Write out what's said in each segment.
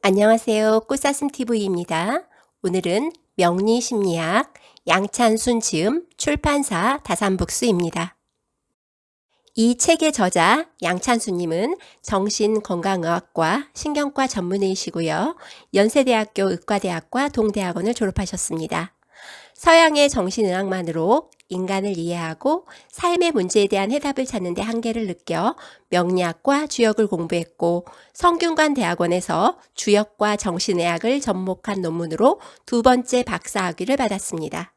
안녕하세요. 꽃사슴TV입니다. 오늘은 명리심리학 양찬순 지음 출판사 다산북스입니다. 이 책의 저자 양찬순님은 정신건강의학과 신경과 전문의이시고요. 연세대학교 의과대학과 동대학원을 졸업하셨습니다. 서양의 정신의학만으로 인간을 이해하고 삶의 문제에 대한 해답을 찾는 데 한계를 느껴 명리학과 주역을 공부했고 성균관 대학원에서 주역과 정신의학을 접목한 논문으로 2번째 박사학위를 받았습니다.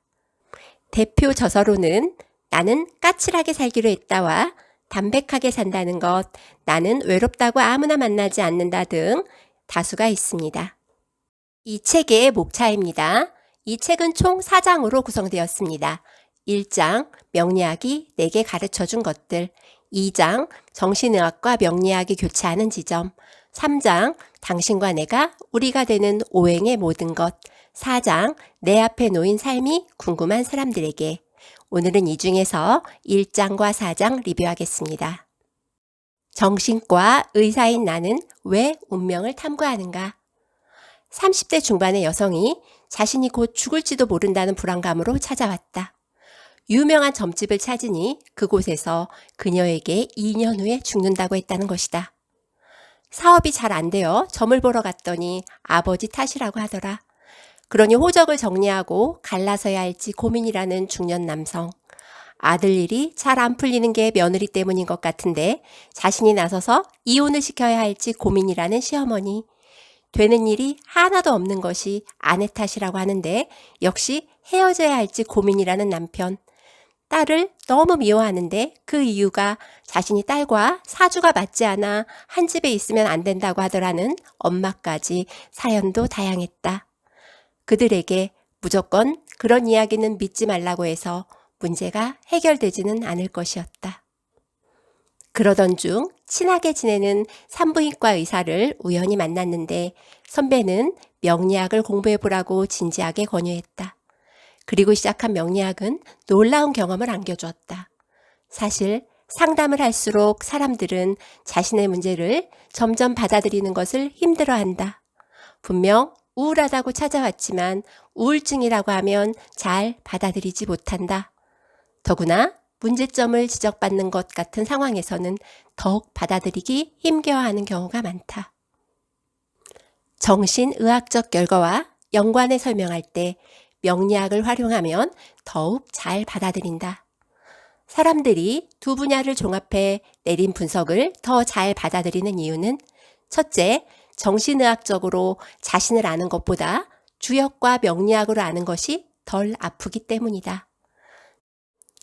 대표 저서로는 나는 까칠하게 살기로 했다와 담백하게 산다는 것, 나는 외롭다고 아무나 만나지 않는다 등 다수가 있습니다. 이 책의 목차입니다. 이 책은 총 4장으로 구성되었습니다. 1장 명리학이 내게 가르쳐준 것들, 2장 정신의학과 명리학이 교차하는 지점, 3장 당신과 내가 우리가 되는 오행의 모든 것, 4장 내 앞에 놓인 삶이 궁금한 사람들에게. 오늘은 이 중에서 1장과 4장 리뷰하겠습니다. 정신과 의사인 나는 왜 운명을 탐구하는가? 30대 중반의 여성이 자신이 곧 죽을지도 모른다는 불안감으로 찾아왔다. 유명한 점집을 찾으니 그곳에서 그녀에게 2년 후에 죽는다고 했다는 것이다. 사업이 잘 안 되어 점을 보러 갔더니 아버지 탓이라고 하더라. 그러니 호적을 정리하고 갈라서야 할지 고민이라는 중년 남성. 아들 일이 잘 안 풀리는 게 며느리 때문인 것 같은데 자신이 나서서 이혼을 시켜야 할지 고민이라는 시어머니. 되는 일이 하나도 없는 것이 아내 탓이라고 하는데 역시 헤어져야 할지 고민이라는 남편. 딸을 너무 미워하는데 그 이유가 자신이 딸과 사주가 맞지 않아 한 집에 있으면 안 된다고 하더라는 엄마까지 사연도 다양했다. 그들에게 무조건 그런 이야기는 믿지 말라고 해서 문제가 해결되지는 않을 것이었다. 그러던 중 친하게 지내는 산부인과 의사를 우연히 만났는데 선배는 명리학을 공부해보라고 진지하게 권유했다. 그리고 시작한 명리학은 놀라운 경험을 안겨주었다. 사실 상담을 할수록 사람들은 자신의 문제를 점점 받아들이는 것을 힘들어한다. 분명 우울하다고 찾아왔지만 우울증이라고 하면 잘 받아들이지 못한다. 더구나 문제점을 지적받는 것 같은 상황에서는 더욱 받아들이기 힘겨워하는 경우가 많다. 정신의학적 결과와 연관해 설명할 때 명리학을 활용하면 더욱 잘 받아들인다. 사람들이 두 분야를 종합해 내린 분석을 더 잘 받아들이는 이유는 첫째, 정신의학적으로 자신을 아는 것보다 주역과 명리학으로 아는 것이 덜 아프기 때문이다.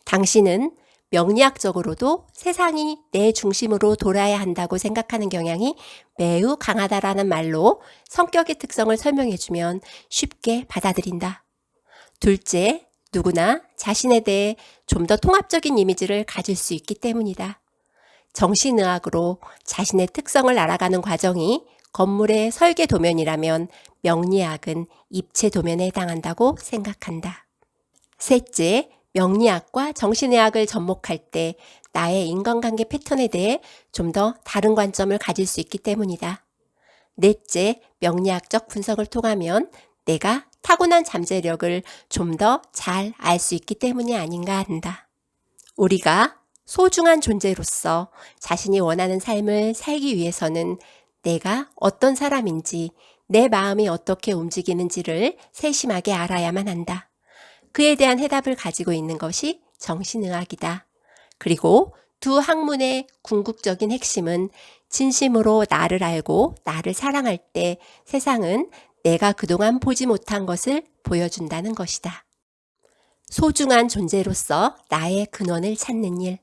당신은 명리학적으로도 세상이 내 중심으로 돌아야 한다고 생각하는 경향이 매우 강하다라는 말로 성격의 특성을 설명해주면 쉽게 받아들인다. 둘째, 누구나 자신에 대해 좀 더 통합적인 이미지를 가질 수 있기 때문이다. 정신의학으로 자신의 특성을 알아가는 과정이 건물의 설계 도면이라면 명리학은 입체 도면에 해당한다고 생각한다. 셋째, 명리학과 정신의학을 접목할 때 나의 인간관계 패턴에 대해 좀 더 다른 관점을 가질 수 있기 때문이다. 넷째, 명리학적 분석을 통하면 내가 타고난 잠재력을 좀 더 잘 알 수 있기 때문이 아닌가 한다. 우리가 소중한 존재로서 자신이 원하는 삶을 살기 위해서는 내가 어떤 사람인지, 내 마음이 어떻게 움직이는지를 세심하게 알아야만 한다. 그에 대한 해답을 가지고 있는 것이 정신의학이다. 그리고 두 학문의 궁극적인 핵심은 진심으로 나를 알고 나를 사랑할 때 세상은 내가 그동안 보지 못한 것을 보여준다는 것이다. 소중한 존재로서 나의 근원을 찾는 일.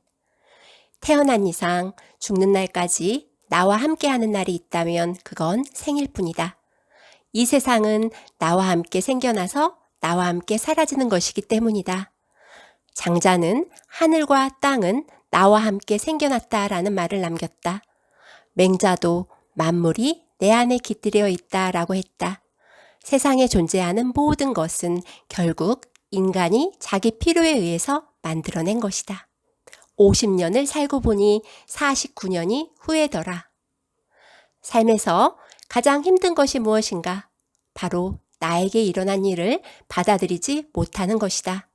태어난 이상 죽는 날까지 나와 함께하는 날이 있다면 그건 생일뿐이다. 이 세상은 나와 함께 생겨나서 나와 함께 사라지는 것이기 때문이다. 장자는 하늘과 땅은 나와 함께 생겨났다라는 말을 남겼다. 맹자도 만물이 내 안에 깃들여 있다라고 했다. 세상에 존재하는 모든 것은 결국 인간이 자기 필요에 의해서 만들어낸 것이다. 50년을 살고 보니 49년이 후회더라. 삶에서 가장 힘든 것이 무엇인가? 바로 나에게 일어난 일을 받아들이지 못하는 것이다.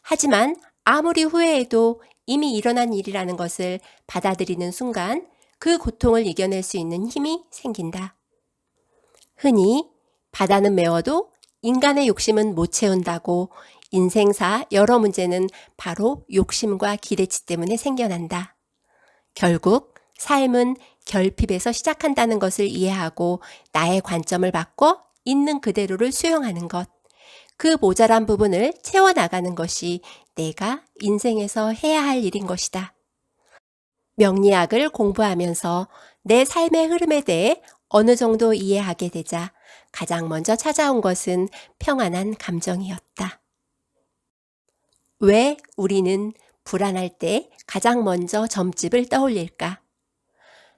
하지만 아무리 후회해도 이미 일어난 일이라는 것을 받아들이는 순간 그 고통을 이겨낼 수 있는 힘이 생긴다. 흔히 바다는 메워도 인간의 욕심은 못 채운다고 인생사 여러 문제는 바로 욕심과 기대치 때문에 생겨난다. 결국 삶은 결핍에서 시작한다는 것을 이해하고 나의 관점을 바꿔 있는 그대로를 수용하는 것. 그 모자란 부분을 채워나가는 것이 내가 인생에서 해야 할 일인 것이다. 명리학을 공부하면서 내 삶의 흐름에 대해 어느 정도 이해하게 되자 가장 먼저 찾아온 것은 평안한 감정이었다. 왜 우리는 불안할 때 가장 먼저 점집을 떠올릴까?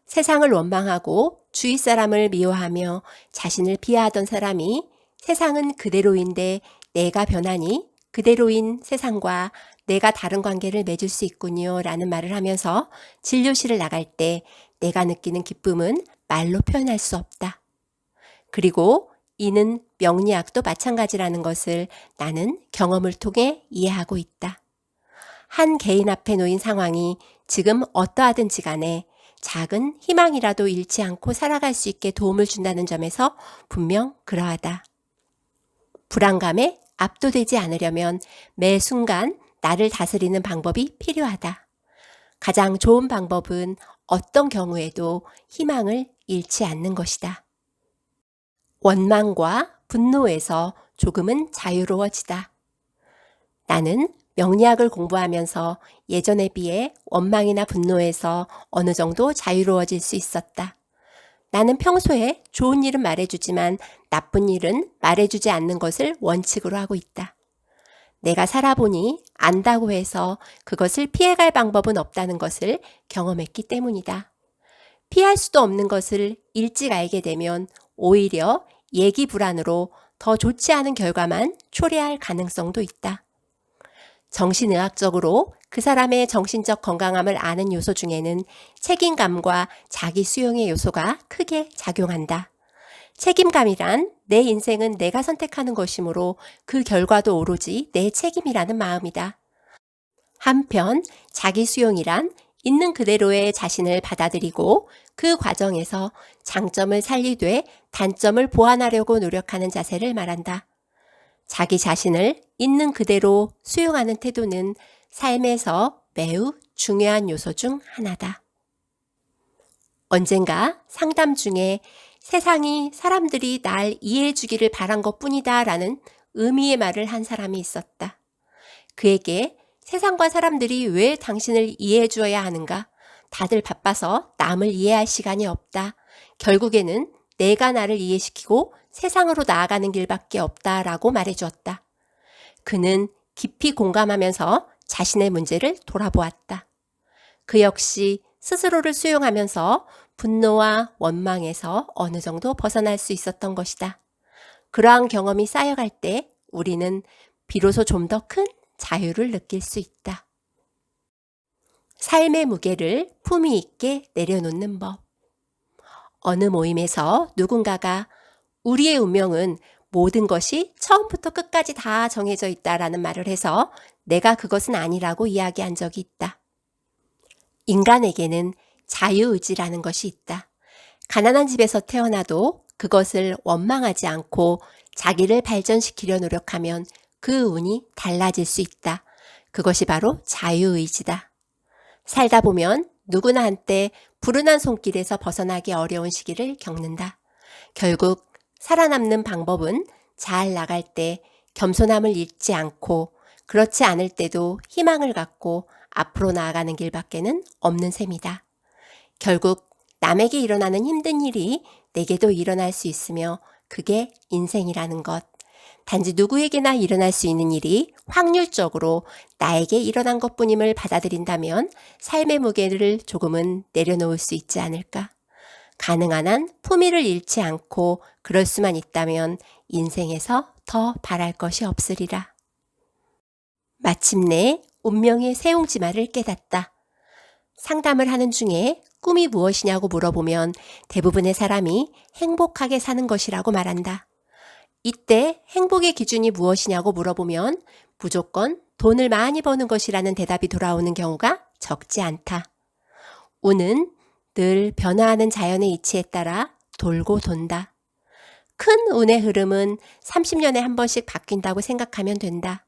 세상을 원망하고 주위 사람을 미워하며 자신을 비하하던 사람이 세상은 그대로인데 내가 변하니 그대로인 세상과 내가 다른 관계를 맺을 수 있군요 라는 말을 하면서 진료실을 나갈 때 내가 느끼는 기쁨은 말로 표현할 수 없다. 그리고 이는 명리학도 마찬가지라는 것을 나는 경험을 통해 이해하고 있다. 한 개인 앞에 놓인 상황이 지금 어떠하든지 간에 작은 희망이라도 잃지 않고 살아갈 수 있게 도움을 준다는 점에서 분명 그러하다. 불안감에 압도되지 않으려면 매 순간 나를 다스리는 방법이 필요하다. 가장 좋은 방법은 어떤 경우에도 희망을 잃지 않는 것이다. 원망과 분노에서 조금은 자유로워지다. 나는 명리학을 공부하면서 예전에 비해 원망이나 분노에서 어느 정도 자유로워질 수 있었다. 나는 평소에 좋은 일은 말해주지만 나쁜 일은 말해주지 않는 것을 원칙으로 하고 있다. 내가 살아보니 안다고 해서 그것을 피해갈 방법은 없다는 것을 경험했기 때문이다. 피할 수도 없는 것을 일찍 알게 되면 오히려 예기 불안으로 더 좋지 않은 결과만 초래할 가능성도 있다. 정신의학적으로 그 사람의 정신적 건강함을 아는 요소 중에는 책임감과 자기 수용의 요소가 크게 작용한다. 책임감이란 내 인생은 내가 선택하는 것이므로 그 결과도 오로지 내 책임이라는 마음이다. 한편 자기 수용이란 있는 그대로의 자신을 받아들이고 그 과정에서 장점을 살리되 단점을 보완하려고 노력하는 자세를 말한다. 자기 자신을 있는 그대로 수용하는 태도는 삶에서 매우 중요한 요소 중 하나다. 언젠가 상담 중에 세상이 사람들이 날 이해해 주기를 바란 것뿐이다 라는 의미의 말을 한 사람이 있었다. 그에게 세상과 사람들이 왜 당신을 이해해 주어야 하는가? 다들 바빠서 남을 이해할 시간이 없다. 결국에는 내가 나를 이해시키고 세상으로 나아가는 길밖에 없다라고 말해주었다. 그는 깊이 공감하면서 자신의 문제를 돌아보았다. 그 역시 스스로를 수용하면서 분노와 원망에서 어느 정도 벗어날 수 있었던 것이다. 그러한 경험이 쌓여갈 때 우리는 비로소 좀 더 큰 자유를 느낄 수 있다. 삶의 무게를 품위 있게 내려놓는 법. 어느 모임에서 누군가가 우리의 운명은 모든 것이 처음부터 끝까지 다 정해져 있다라는 말을 해서 내가 그것은 아니라고 이야기한 적이 있다. 인간에게는 자유의지라는 것이 있다. 가난한 집에서 태어나도 그것을 원망하지 않고 자기를 발전시키려 노력하면 그 운이 달라질 수 있다. 그것이 바로 자유의지다. 살다 보면 누구나 한때 불운한 손길에서 벗어나기 어려운 시기를 겪는다. 결국 살아남는 방법은 잘 나갈 때 겸손함을 잃지 않고 그렇지 않을 때도 희망을 갖고 앞으로 나아가는 길밖에는 없는 셈이다. 결국 남에게 일어나는 힘든 일이 내게도 일어날 수 있으며 그게 인생이라는 것. 단지 누구에게나 일어날 수 있는 일이 확률적으로 나에게 일어난 것뿐임을 받아들인다면 삶의 무게를 조금은 내려놓을 수 있지 않을까? 가능한 한 품위를 잃지 않고 그럴 수만 있다면 인생에서 더 바랄 것이 없으리라. 마침내 운명의 세옹지마를 깨닫다. 상담을 하는 중에 꿈이 무엇이냐고 물어보면 대부분의 사람이 행복하게 사는 것이라고 말한다. 이때 행복의 기준이 무엇이냐고 물어보면 무조건 돈을 많이 버는 것이라는 대답이 돌아오는 경우가 적지 않다. 운은 늘 변화하는 자연의 이치에 따라 돌고 돈다. 큰 운의 흐름은 30년에 한 번씩 바뀐다고 생각하면 된다.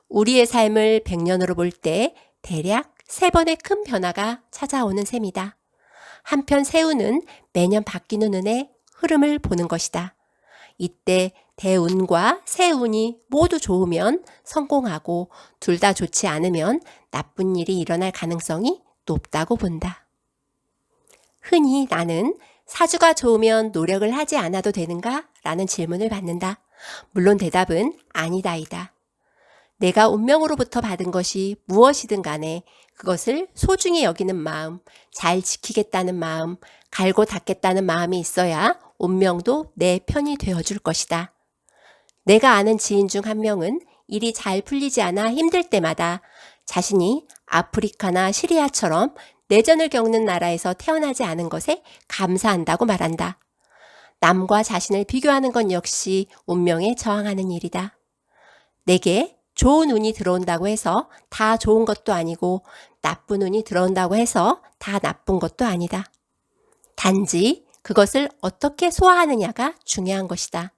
우리의 삶을 100년으로 볼 때 대략 3번의 큰 변화가 찾아오는 셈이다. 한편 새운은 매년 바뀌는 운의 흐름을 보는 것이다. 이때 대운과 새운이 모두 좋으면 성공하고 둘 다 좋지 않으면 나쁜 일이 일어날 가능성이 높다고 본다. 흔히 나는 사주가 좋으면 노력을 하지 않아도 되는가? 라는 질문을 받는다. 물론 대답은 아니다이다. 내가 운명으로부터 받은 것이 무엇이든 간에 그것을 소중히 여기는 마음, 잘 지키겠다는 마음, 갈고 닦겠다는 마음이 있어야 운명도 내 편이 되어줄 것이다. 내가 아는 지인 중 한 명은 일이 잘 풀리지 않아 힘들 때마다 자신이 아프리카나 시리아처럼 내전을 겪는 나라에서 태어나지 않은 것에 감사한다고 말한다. 남과 자신을 비교하는 건 역시 운명에 저항하는 일이다. 내게 좋은 운이 들어온다고 해서 다 좋은 것도 아니고 나쁜 운이 들어온다고 해서 다 나쁜 것도 아니다. 단지 그것을 어떻게 소화하느냐가 중요한 것이다.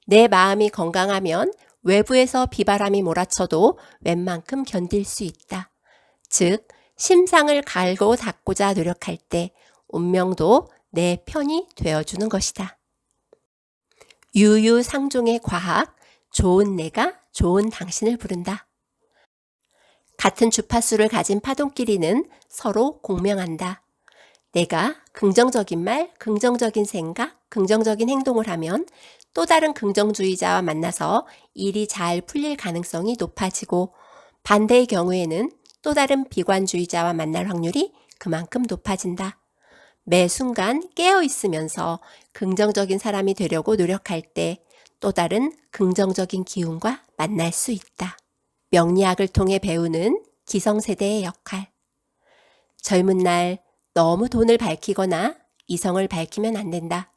내 마음이 건강하면 외부에서 비바람이 몰아쳐도 웬만큼 견딜 수 있다. 즉, 심상을 갈고 닦고자 노력할 때 운명도 내 편이 되어주는 것이다. 유유상종의 과학, 좋은 내가 좋은 당신을 부른다. 같은 주파수를 가진 파동끼리는 서로 공명한다. 내가 긍정적인 말, 긍정적인 생각, 긍정적인 행동을 하면 또 다른 긍정주의자와 만나서 일이 잘 풀릴 가능성이 높아지고 반대의 경우에는 또 다른 비관주의자와 만날 확률이 그만큼 높아진다. 매 순간 깨어 있으면서 긍정적인 사람이 되려고 노력할 때 또 다른 긍정적인 기운과 만날 수 있다. 명리학을 통해 배우는 기성세대의 역할. 젊은 날 너무 돈을 밝히거나 이성을 밝히면 안 된다.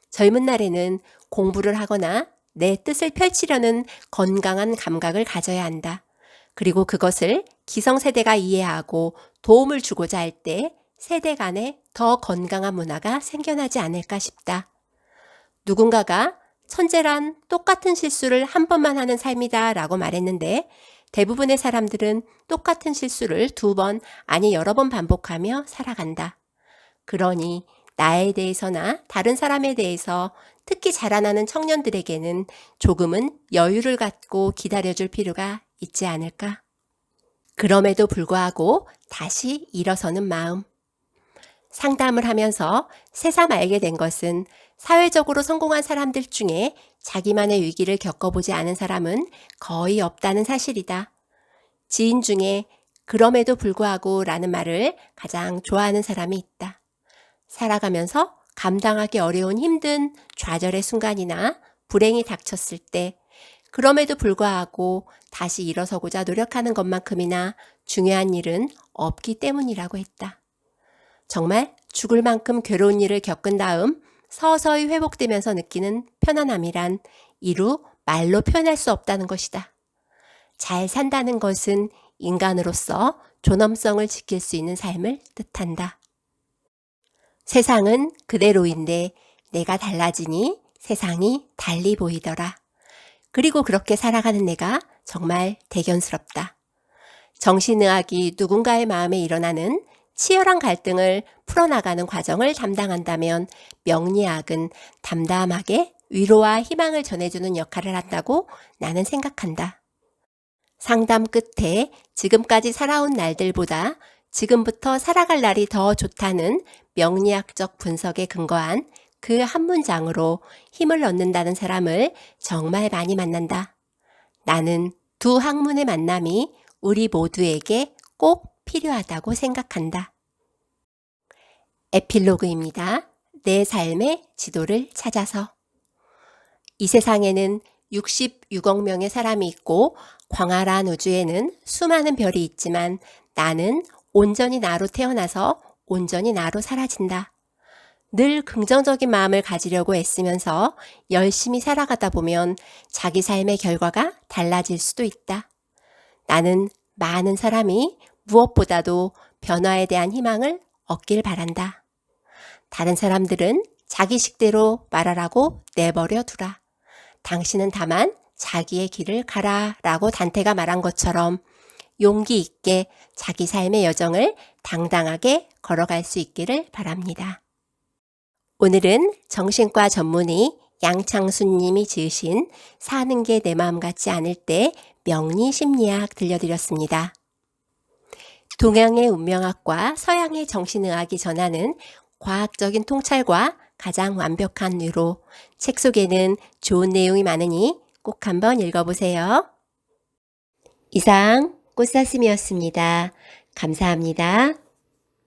젊은 날에는 공부를 하거나 내 뜻을 펼치려는 건강한 감각을 가져야 한다. 그리고 그것을 기성세대가 이해하고 도움을 주고자 할 때 세대 간에 더 건강한 문화가 생겨나지 않을까 싶다. 누군가가 천재란 똑같은 실수를 한 번만 하는 삶이다 라고 말했는데 대부분의 사람들은 똑같은 실수를 2번 아니 여러 번 반복하며 살아간다. 그러니 나에 대해서나 다른 사람에 대해서 특히 자라나는 청년들에게는 조금은 여유를 갖고 기다려줄 필요가 있지 않을까? 그럼에도 불구하고 다시 일어서는 마음. 상담을 하면서 새삼 알게 된 것은 사회적으로 성공한 사람들 중에 자기만의 위기를 겪어보지 않은 사람은 거의 없다는 사실이다. 지인 중에 그럼에도 불구하고 라는 말을 가장 좋아하는 사람이 있다. 살아가면서 감당하기 어려운 힘든 좌절의 순간이나 불행이 닥쳤을 때 그럼에도 불구하고 다시 일어서고자 노력하는 것만큼이나 중요한 일은 없기 때문이라고 했다. 정말 죽을 만큼 괴로운 일을 겪은 다음 서서히 회복되면서 느끼는 편안함이란 이루 말로 표현할 수 없다는 것이다. 잘 산다는 것은 인간으로서 존엄성을 지킬 수 있는 삶을 뜻한다. 세상은 그대로인데 내가 달라지니 세상이 달리 보이더라. 그리고 그렇게 살아가는 내가 정말 대견스럽다. 정신의학이 누군가의 마음에 일어나는 치열한 갈등을 풀어나가는 과정을 담당한다면 명리학은 담담하게 위로와 희망을 전해주는 역할을 한다고 나는 생각한다. 상담 끝에 지금까지 살아온 날들보다 지금부터 살아갈 날이 더 좋다는 명리학적 분석에 근거한 그 한 문장으로 힘을 얻는다는 사람을 정말 많이 만난다. 나는 두 학문의 만남이 우리 모두에게 꼭 필요하다고 생각한다. 에필로그입니다. 내 삶의 지도를 찾아서. 이 세상에는 66억 명의 사람이 있고 광활한 우주에는 수많은 별이 있지만 나는 온전히 나로 태어나서 온전히 나로 사라진다. 늘 긍정적인 마음을 가지려고 애쓰면서 열심히 살아가다 보면 자기 삶의 결과가 달라질 수도 있다. 나는 많은 사람이 무엇보다도 변화에 대한 희망을 얻길 바란다. 다른 사람들은 자기 식대로 말하라고 내버려 두라. 당신은 다만 자기의 길을 가라 라고 단테가 말한 것처럼 용기 있게 자기 삶의 여정을 당당하게 걸어갈 수 있기를 바랍니다. 오늘은 정신과 전문의 양창순 님이 지으신 사는 게 내 마음 같지 않을 때 명리심리학 들려드렸습니다. 동양의 운명학과 서양의 정신의학이 전하는 과학적인 통찰과 가장 완벽한 위로, 책 속에는 좋은 내용이 많으니 꼭 한번 읽어보세요. 이상 꽃사슴이었습니다. 감사합니다.